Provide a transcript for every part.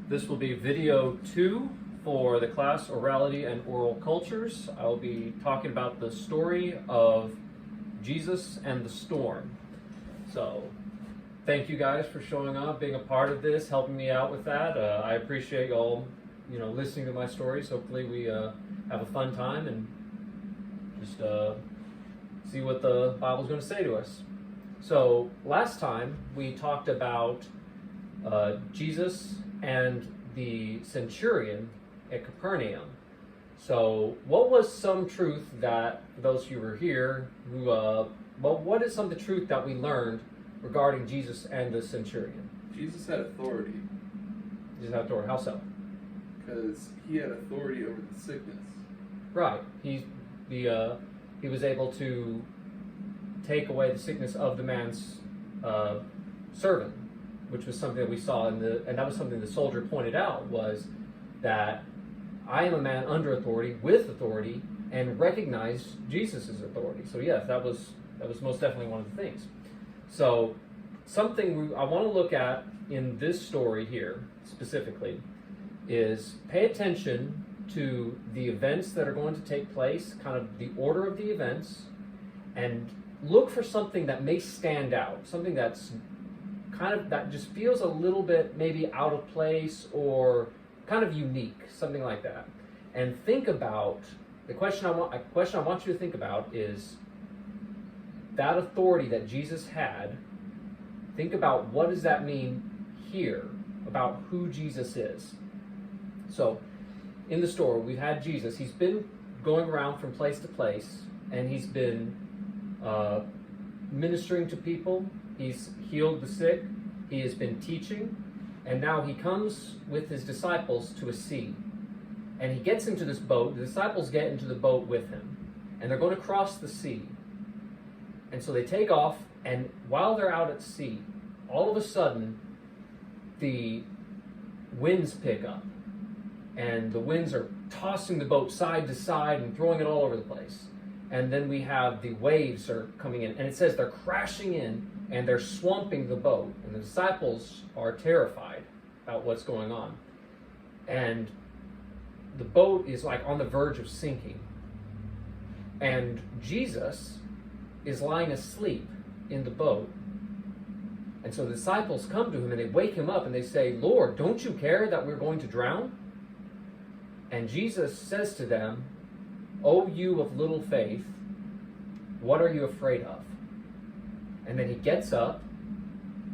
This will be video 2 for the class Orality and Oral Cultures. I will be talking about the story of Jesus and the storm. So, thank you guys for showing up, being a part of this, helping me out with that. I appreciate y'all, listening to my stories. Hopefully we have a fun time and just see what the Bible's going to say to us. So, last time we talked about Jesus and the centurion at Capernaum. So, what was some truth that, for those of you who were here, what is some of the truth that we learned regarding Jesus and the centurion? Jesus had authority. Jesus had authority. How so? Because he had authority over the sickness. Right. He was able to take away the sickness of the man's servant, which was something that we saw and that was something the soldier pointed out, was that I am a man under authority, with authority, and recognized Jesus' authority. So yes, that was most definitely one of the things. So something I want to look at in this story here specifically is pay attention to the events that are going to take place, kind of the order of the events, and look for something that may stand out, something that's that just feels a little bit maybe out of place or kind of unique, something like that. And think about the question I want you to think about is that authority that Jesus had. Think about what does that mean here about who Jesus is. So, in the story, we've had Jesus. He's been going around from place to place, and he's been ministering to people. He's healed the sick. He has been teaching. And now he comes with his disciples to a sea. And he gets into this boat. The disciples get into the boat with him. And they're going to cross the sea. And so they take off. And while they're out at sea, all of a sudden, the winds pick up. And the winds are tossing the boat side to side and throwing it all over the place. And then we have the waves are coming in. And it says they're crashing in and they're swamping the boat. And the disciples are terrified about what's going on. And the boat is like on the verge of sinking. And Jesus is lying asleep in the boat. And so the disciples come to him and they wake him up and they say, "Lord, don't you care that we're going to drown?" And Jesus says to them, "O you of little faith, what are you afraid of?" And then he gets up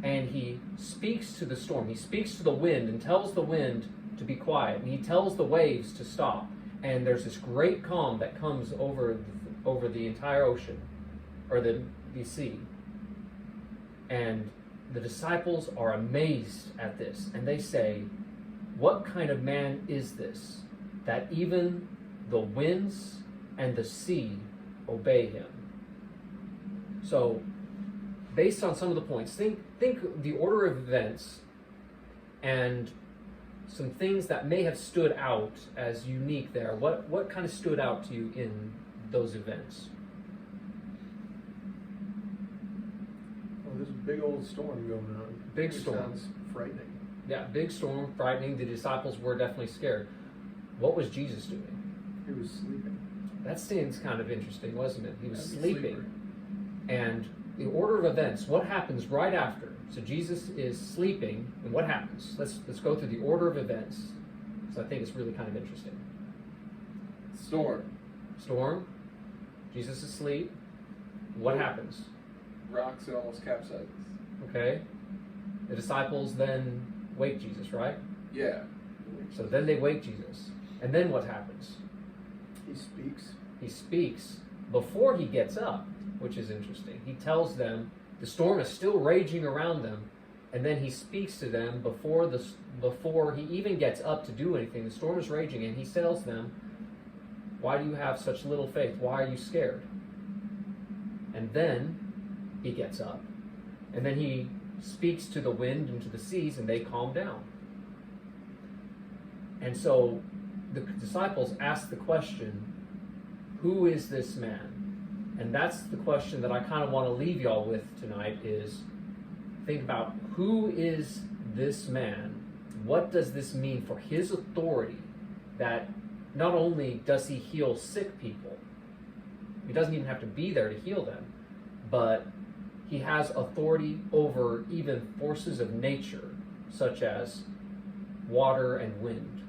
and he speaks to the storm. He speaks to the wind and tells the wind to be quiet. And he tells the waves to stop. And there's this great calm that comes over the entire ocean, or the sea. And the disciples are amazed at this. And they say, "What kind of man is this, that even the winds and the sea obey him?" So, based on some of the points, think the order of events and some things that may have stood out as unique there. What kind of stood out to you in those events? Well, there's a big old storm going on. Big storm. Sounds frightening. Yeah, big storm, frightening. The disciples were definitely scared. What was Jesus doing? He was sleeping. That seems kind of interesting, wasn't it? He was Heavy sleeping. sleeper. And the order of events, what happens right after? So Jesus is sleeping, and what happens? Let's go through the order of events. So I think it's really kind of interesting. Storm. Jesus is asleep. What happens? Rocks and almost capsizes. Okay. The disciples then wake Jesus, right? Yeah. So then they wake Jesus. And then what happens? He speaks. He speaks before he gets up, which is interesting. He tells them the storm is still raging around them, and then he speaks to them before he even gets up to do anything. The storm is raging, and he tells them, "Why do you have such little faith? Why are you scared?" And then he gets up, and then he speaks to the wind and to the seas, and they calm down. And so the disciples ask the question, "Who is this man?" And that's the question that I kind of want to leave y'all with tonight is, think about who is this man what does this mean for his authority that not only does he heal sick people, he doesn't even have to be there to heal them, but he has authority over even forces of nature, such as water and wind.